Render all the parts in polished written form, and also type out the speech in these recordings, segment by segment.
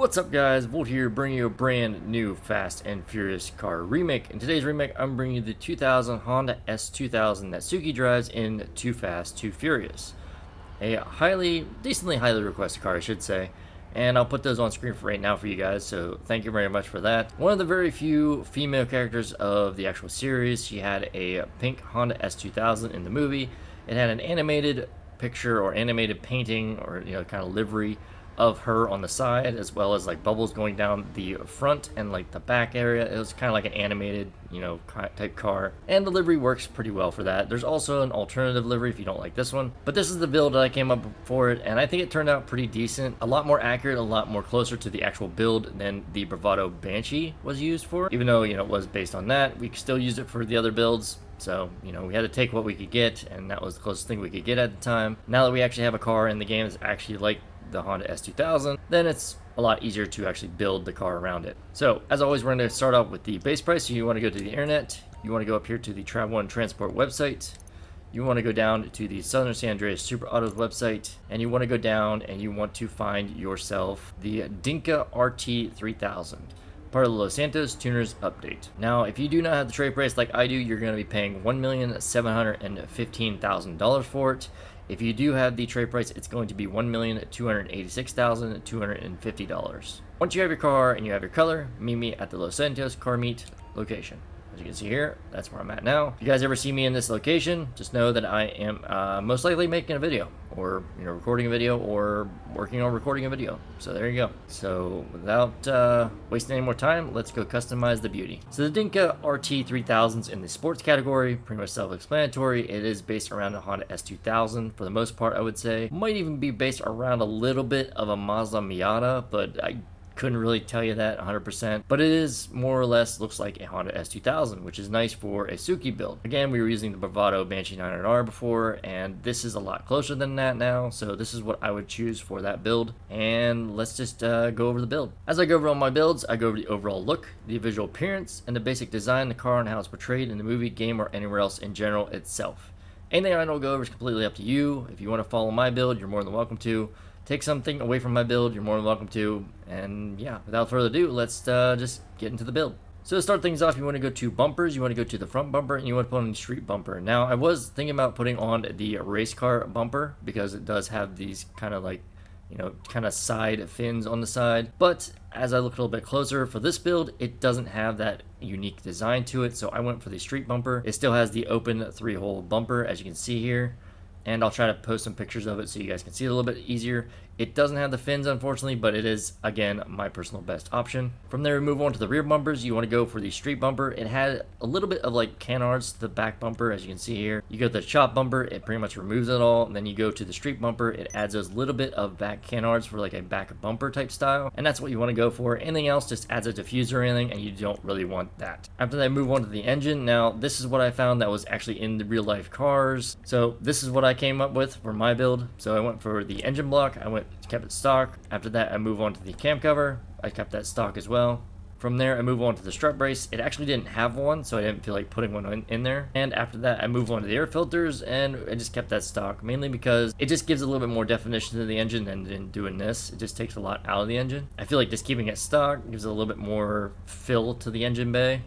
What's up guys, Volt here bringing you a brand new Fast and Furious car remake. In today's remake, I'm bringing you the 2000 Honda S2000 that Suki drives in Too Fast, Too Furious. A decently highly requested car, I should say. And I'll put those on screen for right now for you guys, so thank you very much for that. One of the very few female characters of the actual series. She had a pink Honda S2000 in the movie. It had an animated picture or animated painting or kind of livery of her on the side, as well as like bubbles going down the front and like the back area. It was kind of like an animated type car, and the livery works pretty well for that. There's also an alternative livery if you don't like this one, but this is the build that I came up for it, and I think it turned out pretty decent. A lot more accurate, a lot more closer to the actual build than the Bravado Banshee was used for. Even though it was based on that, we still used it for the other builds. So, we had to take what we could get, and that was the closest thing we could get at the time. Now that we actually have a car in the game that's actually like the Honda S2000, then it's a lot easier to actually build the car around it. So, as always, we're going to start off with the base price. So you want to go to the internet, you want to go up here to the Travel and Transport website, you want to go down to the Southern San Andreas Super Autos website, and you want to go down and you want to find yourself the Dinka RT3000. Part of the Los Santos Tuners Update. Now, if you do not have the trade price like I do, you're going to be paying $1,715,000 for it. If you do have the trade price, it's going to be $1,286,250. Once you have your car and you have your color, meet me at the Los Santos Car Meet location. As you can see here, that's where I'm at now. If you guys ever see me in this location, just know that I am most likely making a video, or recording a video, or working on recording a video. So there you go. So without wasting any more time, let's go customize the beauty. So the Dinka RT3000's in the sports category, pretty much self-explanatory. It is based around the Honda S2000 for the most part, I would say. Might even be based around a little bit of a Mazda Miata, but I couldn't really tell you that 100%, but it is more or less looks like a Honda S2000, which is nice for a Suki build. Again, we were using the Bravado Banshee 900R before, and this is a lot closer than that now, so this is what I would choose for that build. And let's just go over the build. As I go over all my builds, I go over the overall look, the visual appearance, and the basic design of the car and how it's portrayed in the movie, game, or anywhere else in general itself. Anything I don't go over is completely up to you. If you want to follow my build, you're more than welcome to. Take something away from my build, you're more than welcome to. And yeah, without further ado, let's just get into the build. So to start things off, you want to go to bumpers, you want to go to the front bumper, and you want to put on the street bumper. Now, I was thinking about putting on the race car bumper because it does have these kind of like, kind of side fins on the side. But as I look a little bit closer for this build, it doesn't have that unique design to it. So I went for the street bumper. It still has the open 3-hole bumper, as you can see here. And I'll try to post some pictures of it so you guys can see it a little bit easier. It doesn't have the fins, unfortunately, but it is, again, my personal best option. From there, we move on to the rear bumpers. You want to go for the street bumper. It had a little bit of like canards to the back bumper, as you can see here. You go to the shop bumper, it pretty much removes it all. And then you go to the street bumper, it adds those little bit of back canards for like a back bumper type style. And that's what you want to go for. Anything else just adds a diffuser or anything, and you don't really want that. After that, move on to the engine. Now, this is what I found that was actually in the real life cars. So this is what I came up with for my build. So I went for the engine block. Kept it stock. After that, I move on to the cam cover. I kept that stock as well. From there, I move on to the strut brace. It actually didn't have one, so I didn't feel like putting one in there. And after that, I move on to the air filters, and I just kept that stock, mainly because it just gives a little bit more definition to the engine than doing this. It just takes a lot out of the engine. I feel like just keeping it stock gives it a little bit more fill to the engine bay.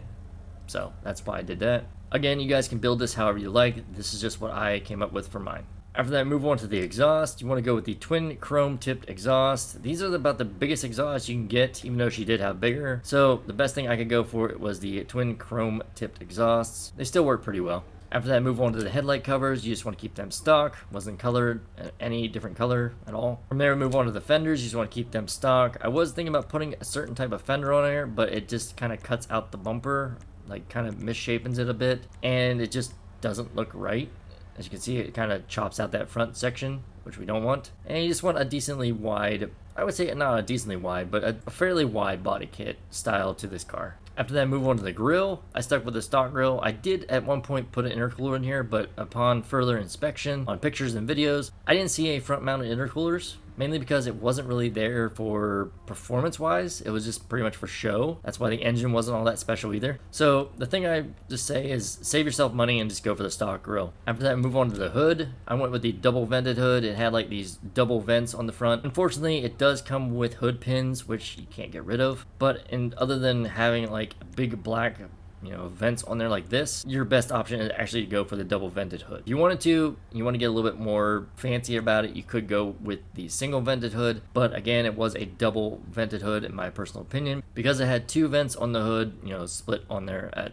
So that's why I did that. Again, you guys can build this however you like. This is just what I came up with for mine. After that, move on to the exhaust. You want to go with the twin chrome tipped exhaust. These are about the biggest exhaust you can get, even though she did have bigger. So the best thing I could go for was the twin chrome tipped exhausts. They still work pretty well. After that, move on to the headlight covers. You just want to keep them stock. Wasn't colored any different color at all. From there, move on to the fenders. You just want to keep them stock. I was thinking about putting a certain type of fender on there, but it just kind of cuts out the bumper, like kind of misshapens it a bit, and it just doesn't look right. As you can see, it kind of chops out that front section, which we don't want. And you just want a decently wide, I would say not a decently wide, but a fairly wide body kit style to this car. After that, move on to the grille. I stuck with the stock grille. I did at one point put an intercooler in here, but upon further inspection on pictures and videos, I didn't see any front mounted intercoolers. mainly because it wasn't really there for performance-wise. It was just pretty much for show. That's why the engine wasn't all that special either. So the thing I just say is save yourself money and just go for the stock grill. After that, move on to the hood. I went with the double vented hood. It had like these double vents on the front. Unfortunately, it does come with hood pins, which you can't get rid of. But other than having like a big black vents on there like this, your best option is actually to go for the double vented hood. If you want to get a little bit more fancy about it, you could go with the single vented hood, but again, it was a double vented hood in my personal opinion, because it had two vents on the hood, split on there at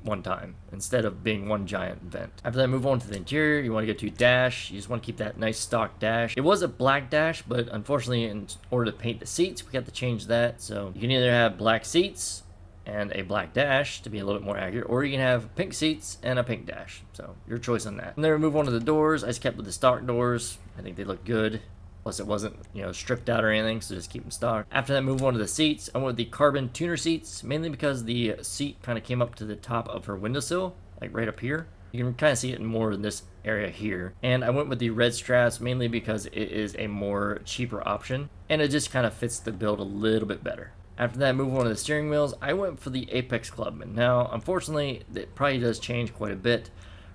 one time instead of being one giant vent. After that, move on to the interior. You want to go to dash. You just want to keep that nice stock dash. It was a black dash, but unfortunately, in order to paint the seats, we got to change that. So you can either have black seats and a black dash to be a little bit more accurate, or you can have pink seats and a pink dash. So your choice on that. And then we move on to the doors. I just kept with the stock doors. I think they look good. Plus it wasn't, stripped out or anything, so just keep them stock. After that, move on to the seats. I went with the carbon tuner seats, mainly because the seat kind of came up to the top of her windowsill, like right up here. You can kind of see it more in this area here. And I went with the red straps, mainly because it is a more cheaper option, and it just kind of fits the build a little bit better. After that, move on to the steering wheels. I went for the Apex Clubman. Now, unfortunately, it probably does change quite a bit.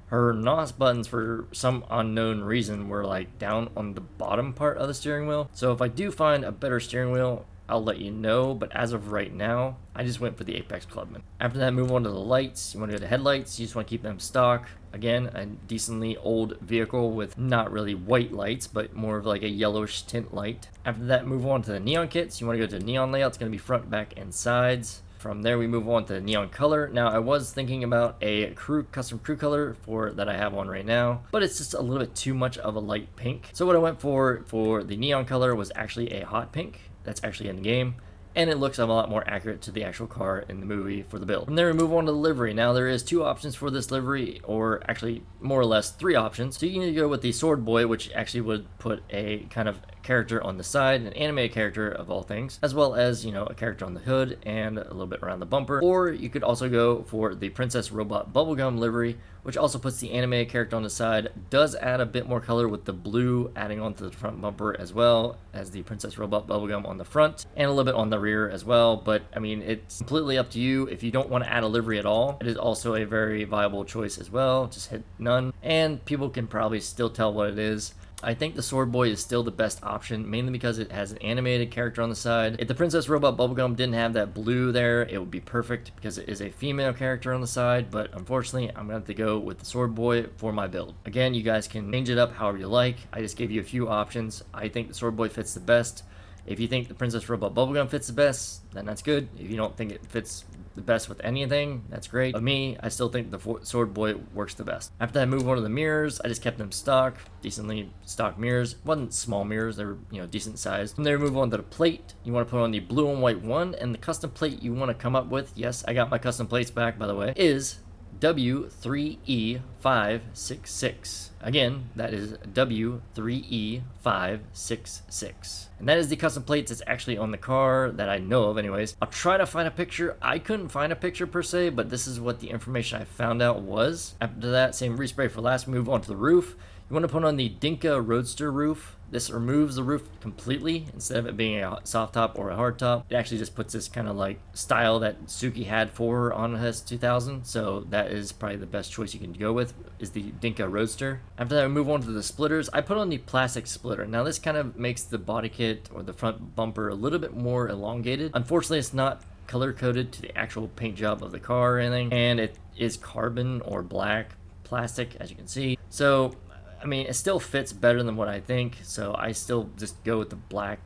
Her NOS buttons, for some unknown reason, were like down on the bottom part of the steering wheel. So if I do find a better steering wheel, I'll let you know, but as of right now, I just went for the Apex Clubman. After that, move on to the lights. You want to go to headlights. You just want to keep them stock. Again, a decently old vehicle with not really white lights, but more of like a yellowish tint light. After that, move on to the neon kits. You want to go to neon layout. It's going to be front, back, and sides. From there, we move on to the neon color. Now, I was thinking about a custom crew color that I have on right now, but it's just a little bit too much of a light pink. So what I went for the neon color was actually a hot pink. That's actually in the game, and it looks a lot more accurate to the actual car in the movie for the build. From there, we move on to the livery. Now, there is two options for this livery, or actually more or less three options. So you can either go with the Sword Boy, which actually would put a kind of character on the side, an animated character of all things, as well as, a character on the hood and a little bit around the bumper. Or you could also go for the Princess Robot Bubblegum livery, which also puts the animated character on the side, does add a bit more color with the blue adding onto the front bumper, as well as the Princess Robot Bubblegum on the front and a little bit on the rear as well. But I mean, it's completely up to you. If you don't want to add a livery at all, it is also a very viable choice as well. Just hit none, and people can probably still tell what it is. I think the Sword Boy is still the best option, mainly because it has an animated character on the side. If the Princess Robot Bubblegum didn't have that blue there, it would be perfect because it is a female character on the side, but unfortunately, I'm going to have to go with the Sword Boy for my build. Again, you guys can change it up however you like. I just gave you a few options. I think the Sword Boy fits the best. If you think the Princess Robot Bubblegum fits the best, then that's good. If you don't think it fits the best with anything, that's great. But me, I still think the Sword Boy works the best. After that, I move on to the mirrors. I just kept them stock, decently stock mirrors. Wasn't small mirrors, they were decent sized. From there, move on to the plate. You want to put on the blue and white one, and the custom plate you want to come up with, yes, I got my custom plates back, by the way, is W3E566. Again, that is W3E566. And that is the custom plates that's actually on the car that I know of anyways. I'll try to find a picture. I couldn't find a picture per se, but this is what the information I found out was. After that, same respray for last, move on to the roof. You want to put on the Dinka Roadster roof. This removes the roof completely. Instead of it being a soft top or a hard top, it actually just puts this kind of like style that Suki had for her Honda S2000. So that is probably the best choice you can go with, is the Dinka Roadster. After that, we move on to the splitters. I put on the plastic splitter. Now this kind of makes the body kit or the front bumper a little bit more elongated. Unfortunately, it's not color coded to the actual paint job of the car or anything, and it is carbon or black plastic, as you can see. So I mean, it still fits better than what I think, so I still just go with the black,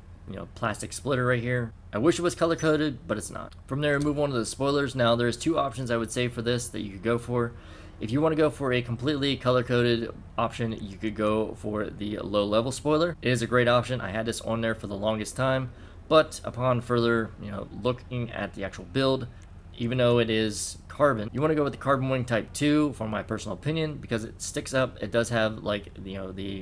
plastic splitter right here. I wish it was color coded, but it's not. From there, move on to the spoilers. Now, there's two options I would say for this that you could go for. If you want to go for a completely color coded option, you could go for the low level spoiler. It is a great option. I had this on there for the longest time, but upon further, looking at the actual build, even though it is carbon, you want to go with the carbon wing type 2 for my personal opinion, because it sticks up. It does have like the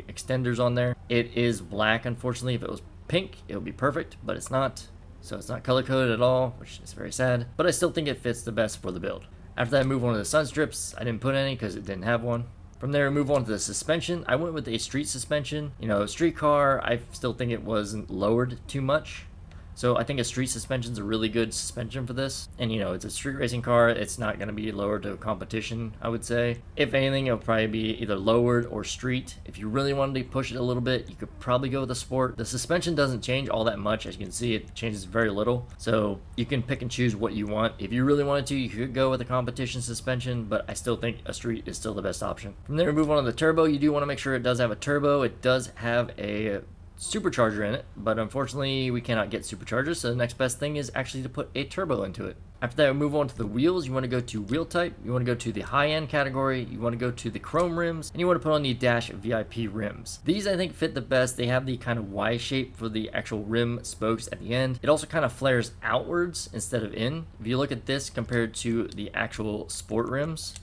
extenders on there. It is black, unfortunately. If it was pink, it would be perfect, but it's not, so it's not color coded at all, which is very sad, but I still think it fits the best for the build. After that, I move on to the sun strips. I didn't put any because it didn't have one From there, move on to the suspension. I went with a street suspension. You know, street car, I still think it wasn't lowered too much. So I think a street suspension is a really good suspension for this. And you know, it's a street racing car. It's not going to be lowered to a competition, I would say. If anything, it'll probably be either lowered or street. If you really wanted to push it a little bit, you could probably go with a sport. The suspension doesn't change all that much. As you can see, it changes very little. So you can pick and choose what you want. If you really wanted to, you could go with a competition suspension, but I still think a street is still the best option. From there, move on to the turbo. You do want to make sure it does have a turbo. It does have a supercharger in it, but unfortunately we cannot get superchargers, so the next best thing is actually to put a turbo into it. After that, we move on to the wheels. You want to go to wheel type, you want to go to the high-end category, you want to go to the chrome rims, and you want to put on the Dash VIP rims. These I think fit the best. They have the kind of Y shape for the actual rim spokes at the end. It also kind of flares outwards instead of in. If you look at this compared to the actual sport rims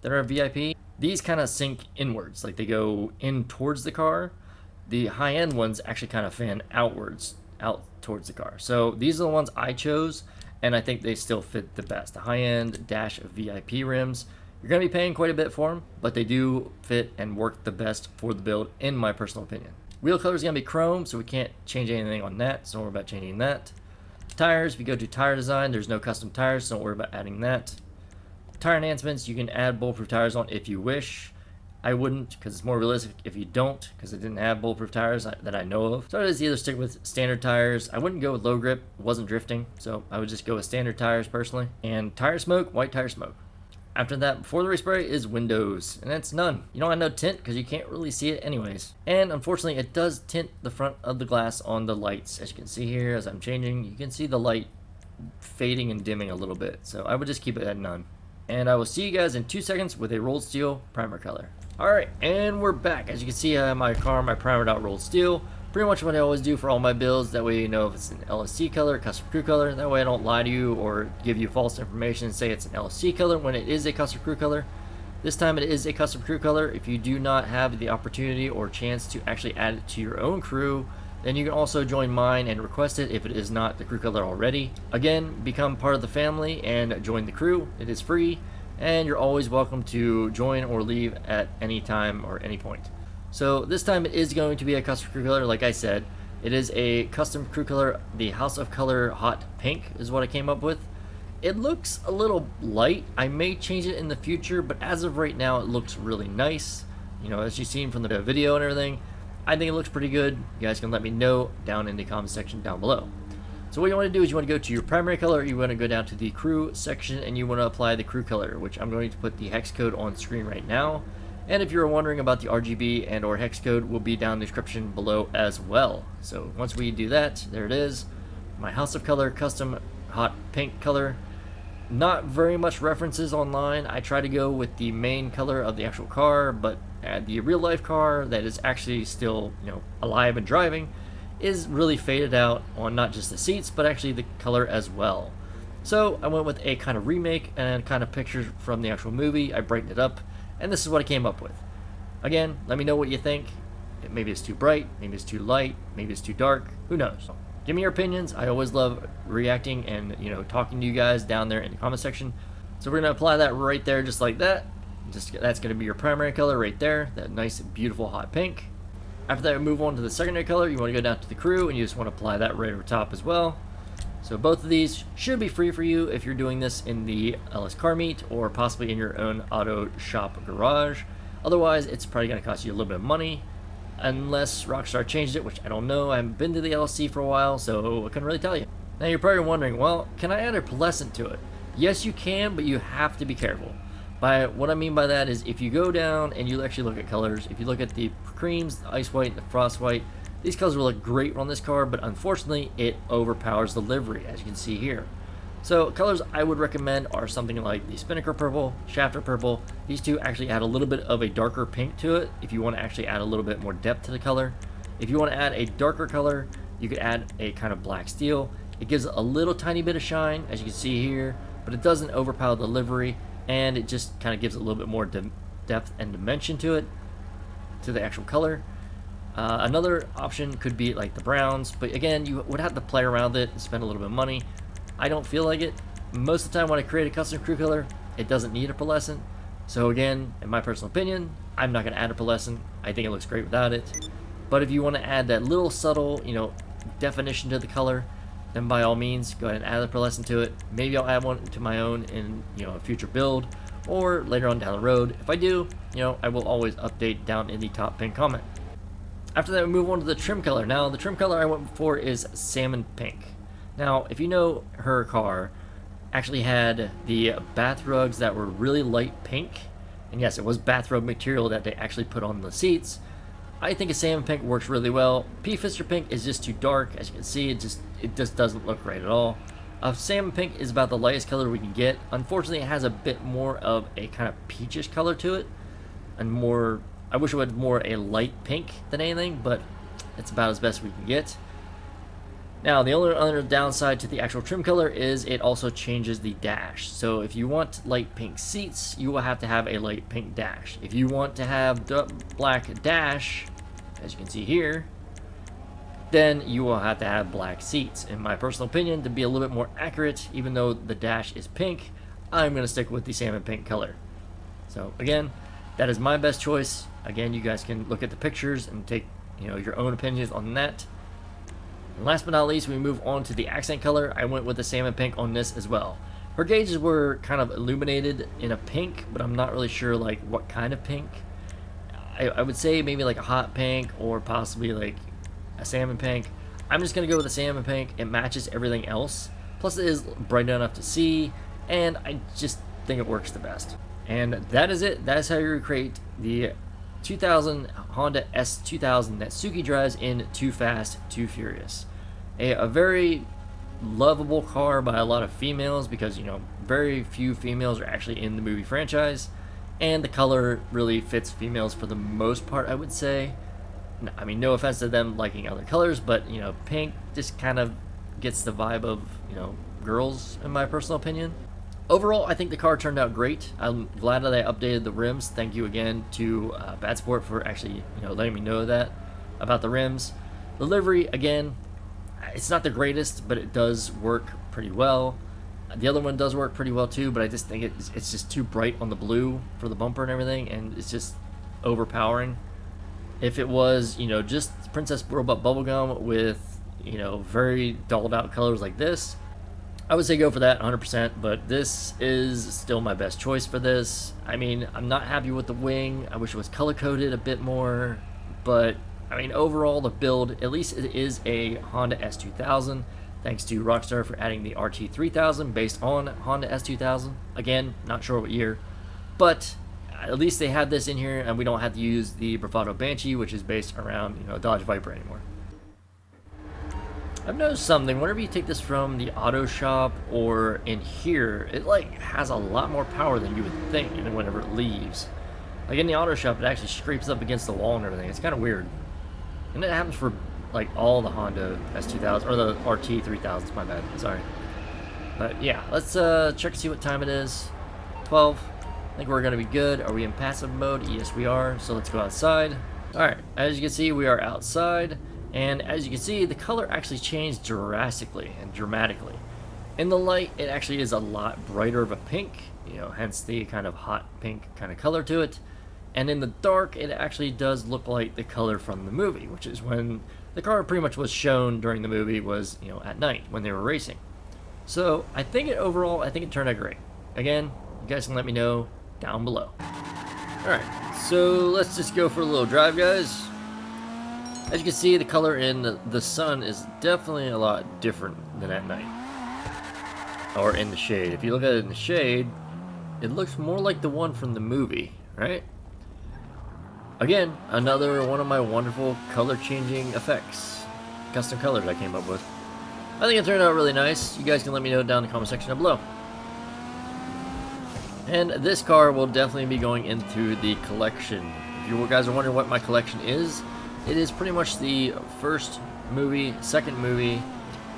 that are VIP, these kind of sink inwards, like they go in towards the car. The high-end ones actually kind of fan outwards, out towards the car. So these are the ones I chose, and I think they still fit the best. The high-end Dash VIP rims, you're going to be paying quite a bit for them, but they do fit and work the best for the build, in my personal opinion. Wheel color is going to be chrome, so we can't change anything on that, so don't worry about changing that. Tires, if you go to tire design, there's no custom tires, so don't worry about adding that. Tire enhancements, you can add bulletproof tires on if you wish. I wouldn't, because it's more realistic if you don't, because it didn't have bulletproof tires that I know of. So I just either stick with standard tires. I wouldn't go with low grip, it wasn't drifting, so I would just go with standard tires personally. And tire smoke, white tire smoke. After that, before the respray is windows, and that's none. You don't have no tint because you can't really see it anyways. And unfortunately, it does tint the front of the glass on the lights. As you can see here, as I'm changing, you can see the light fading and dimming a little bit. So I would just keep it at none. And I will see you guys in 2 seconds with a rolled steel primer color. Alright, and we're back. As you can see, I have my car, my primered out rolled steel. Pretty much what I always do for all my builds. That way you know if it's an LSC color, custom crew color. That way I don't lie to you or give you false information and say it's an LSC color when it is a custom crew color. This time it is a custom crew color. If you do not have the opportunity or chance to actually add it to your own crew, then you can also join mine and request it if it is not the crew color already. Again, become part of the family and join the crew. It is free, and you're always welcome to join or leave at any time or any point. So this time it is going to be a custom crew color, like I said. It is a custom crew color. The House of Color Hot Pink is what I came up with. It looks a little light. I may change it in the future, but as of right now it looks really nice. You know, as you've seen from the video and everything, I think it looks pretty good. You guys can let me know down in the comment section down below. So what you want to do is you want to go to your primary color, you want to go down to the crew section, and you want to apply the crew color, which I'm going to put the hex code on screen right now. And if you're wondering about the RGB and or hex code, will be down in the description below as well. So once we do that, there it is. My House of Color custom hot pink color. Not very much references online. I try to go with the main color of the actual car, but the real life car that is actually still, you know, alive and driving is really faded out on not just the seats, but actually the color as well. So I went with a kind of remake and kind of pictures from the actual movie. I brightened it up, and this is what I came up with. Again, let me know what you think. Maybe it's too bright, maybe it's too light, maybe it's too dark, who knows. Give me your opinions. I always love reacting and, you know, talking to you guys down there in the comment section. So we're going to apply that right there just like that. That's going to be your primary color right there, that nice beautiful hot pink. After that, we move on to the secondary color. You want to go down to the crew, and you just want to apply that right over top as well. So both of these should be free for you if you're doing this in the LS Car Meet or possibly in your own auto shop garage. Otherwise, it's probably going to cost you a little bit of money, unless Rockstar changed it, which I don't know. I haven't been to the LSC for a while, so I couldn't really tell you. Now you're probably wondering, well, can I add a pearlescent to it? Yes, you can, but you have to be careful. What I mean by that is if you go down and you actually look at colors, if you look at the creams, the ice white, the frost white, these colors will look great on this car, but unfortunately it overpowers the livery, as you can see here. So colors I would recommend are something like the Spinnaker purple, Shafter purple. These two actually add a little bit of a darker pink to it if you want to actually add a little bit more depth to the color. If you want to add a darker color, you could add a kind of black steel. It gives a little tiny bit of shine, as you can see here, but it doesn't overpower the livery, and it just kind of gives a little bit more depth and dimension to it, to the actual color. Another option could be like the browns, but again, you would have to play around with it and spend a little bit of money. I don't feel like it. Most of the time when I create a custom crew color, it doesn't need a pearlescent. So again, in my personal opinion, I'm not going to add a pearlescent. I think it looks great without it. But if you want to add that little subtle, definition to the color, then by all means, go ahead and add a pearlescent to it. Maybe I'll add one to my own in, a future build, or later on down the road. If I do, I will always update down in the top pinned comment. After that, we move on to the trim color. Now, the trim color I went for is salmon pink. Now, if you know, her car actually had the bath rugs that were really light pink, and yes, it was bathrobe material that they actually put on the seats. I think a salmon pink works really well. Pea Fister pink is just too dark. As you can see, it just doesn't look right at all. Salmon pink is about the lightest color we can get. Unfortunately, it has a bit more of a kind of peachish color to it, and more. I wish it had more a light pink than anything, but it's about as best we can get. Now, the only other downside to the actual trim color is it also changes the dash. So if you want light pink seats, you will have to have a light pink dash. If you want to have the black dash, as you can see here, then you will have to have black seats. In my personal opinion, to be a little bit more accurate, even though the dash is pink, I'm going to stick with the salmon pink color. So again, that is my best choice. Again, you guys can look at the pictures and take your own opinions on that. And last but not least, we move on to the accent color. I went with the salmon pink on this as well. Her gauges were kind of illuminated in a pink, but I'm not really sure like what kind of pink. I would say maybe like a hot pink or possibly like a salmon pink. I'm just going to go with the salmon pink. It matches everything else. Plus it is bright enough to see, and I just think it works the best. And that is it. That is how you recreate the 2000 Honda S2000 that Suki drives in Too Fast, Too Furious. A very lovable car by a lot of females because, very few females are actually in the movie franchise. And the color really fits females for the most part, I would say. I mean, no offense to them liking other colors, but, pink just kind of gets the vibe of, girls, in my personal opinion. Overall, I think the car turned out great. I'm glad that I updated the rims. Thank you again to Bad Sport for actually, letting me know that about the rims. The livery, again, it's not the greatest, but it does work pretty well. The other one does work pretty well too, but I just think it's just too bright on the blue for the bumper and everything, and it's just overpowering. If it was, just Princess Robot Bubblegum with, very dulled out colors like this, I would say go for that 100%, but this is still my best choice for this. I mean, I'm not happy with the wing. I wish it was color-coded a bit more, but, I mean, overall, the build, at least it is a Honda S2000, thanks to Rockstar for adding the RT3000 based on Honda S2000. Again, not sure what year, but at least they have this in here, and we don't have to use the Bravado Banshee, which is based around, Dodge Viper anymore. I've noticed something, whenever you take this from the auto shop or in here, it has a lot more power than you would think, whenever it leaves. Like in the auto shop, it actually scrapes up against the wall and everything. It's kind of weird. And it happens for all the Honda S2000, or the RT3000s, my bad, sorry. But yeah, let's check and see what time it is. 12. I think we're going to be good. Are we in passive mode? Yes, we are. So let's go outside. Alright, as you can see, we are outside. And as you can see, the color actually changed drastically and dramatically. In the light, it actually is a lot brighter of a pink, hence the kind of hot pink kind of color to it. And in the dark, it actually does look like the color from the movie, which is when the car pretty much was shown during the movie was, at night when they were racing. So I think overall, I think it turned out great. Again, you guys can let me know down below. Alright, so let's just go for a little drive, guys. As you can see, the color in the sun is definitely a lot different than at night. Or in the shade. If you look at it in the shade, it looks more like the one from the movie, right? Again, another one of my wonderful color changing effects. Custom colors I came up with. I think it turned out really nice. You guys can let me know down in the comment section down below. And this car will definitely be going into the collection. If you guys are wondering what my collection is, it is pretty much the first movie, second movie,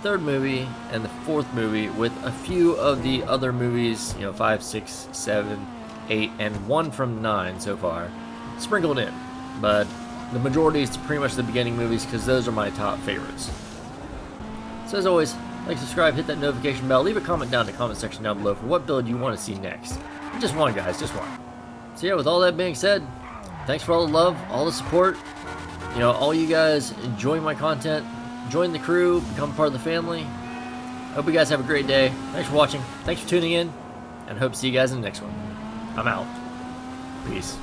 third movie, and the fourth movie, with a few of the other movies, 5, 6, 7, 8, and 1 from 9 so far, sprinkled in. But the majority is pretty much the beginning movies, because those are my top favorites. So as always, like, subscribe, hit that notification bell, leave a comment down in the comment section down below for what build you want to see next. Just one, guys, just one. So yeah, with all that being said, thanks for all the love, all the support. You know, all you guys enjoying my content, join the crew, become part of the family. Hope you guys have a great day. Thanks for watching. Thanks for tuning in. And hope to see you guys in the next one. I'm out. Peace.